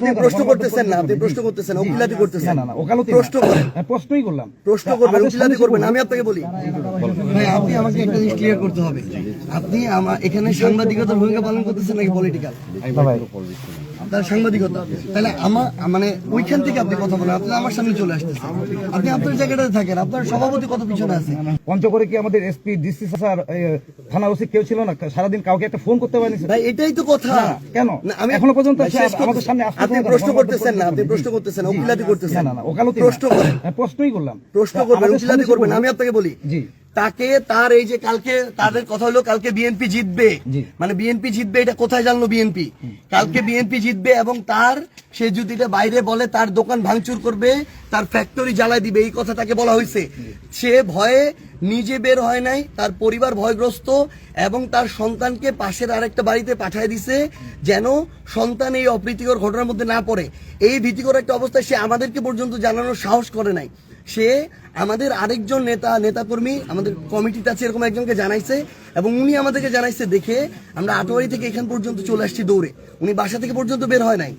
আপনি প্রশ্ন করতেছেন না, আপনি প্রশ্ন করতেছেন, উকিলাতি করতেছেন। প্রশ্ন করেন, প্রশ্নই করলাম, প্রশ্ন করবেন, উকিলাতি করবেন। আমি আপনাকে বলি ভাই, আপনি আমাকে একটা জিনিস ক্লিয়ার করতে হবে। আপনি এখানে সাংবাদিকতার ভূমিকা পালন করতেছেন নাকি পলিটিক্যাল? তার সাংবাদিকতা, তাহলে আমার মানে ওইখান থেকে আপনি কথা বলেন। আপনি আমার সামনে চলে আসতেছেন, আপনি আপনার জায়গাটাতে থাকেন। আপনার সভাপতি কত পিছনে আছে। পঞ্চগড়ে কি আমাদের এসপি, ডিসি স্যার, থানা ওসি কেউ ছিল না? সারাদিন কাউকে একটা ফোন করতে পারেনি ভাই, এটাই তো কথা। কেন আমি এখনো পর্যন্ত আমাদের সামনে আপনি প্রশ্ন করতেছেন না, আপনি প্রশ্ন করতেছেন, উকিলাতি করতেছেন। প্রশ্ন করেন, প্রশ্নই করলাম, প্রশ্ন করবেন, উকিলাতি করবেন। আমি আপনাকে বলি জি, তাকে তার এই যে কালকে তাদের কথা হলো কালকে বিএনপি জিতবে, মানে বিএনপি জিতবে, এটা কোথায় জানলো বিএনপি? কালকে বিএনপি জিতবে এবং তার সে যদি এটা বাইরে বলে তার দোকান ভাঙচুর করবে, তার ফ্যাক্টরি জ্বালাই দিবে, এই কথা তাকে বলা হয়েছে। সে ভয়ে নিজে বের হয় নাই, তার পরিবার ভয়গ্রস্ত এবং তার সন্তানকে পাশের আরেকটা বাড়িতে পাঠিয়ে দিছে যেন সন্তান এই অপ্রীতিকর ঘটনার মধ্যে না পড়ে। এই ভীতিকর একটা অবস্থায় সে আমাদেরকে পর্যন্ত জানানোর সাহস করে নাই। সে আমাদের আরেকজন নেতাকর্মী আমাদের কমিটিতে আছে এরকম একজনকে জানাইছে এবং উনি আমাদেরকে জানাইছে দেখে আমরা আটোয়ারি থেকে এখান পর্যন্ত চলে আসছি দৌড়ে। উনি বাসা থেকে পর্যন্ত বের হয় নাই।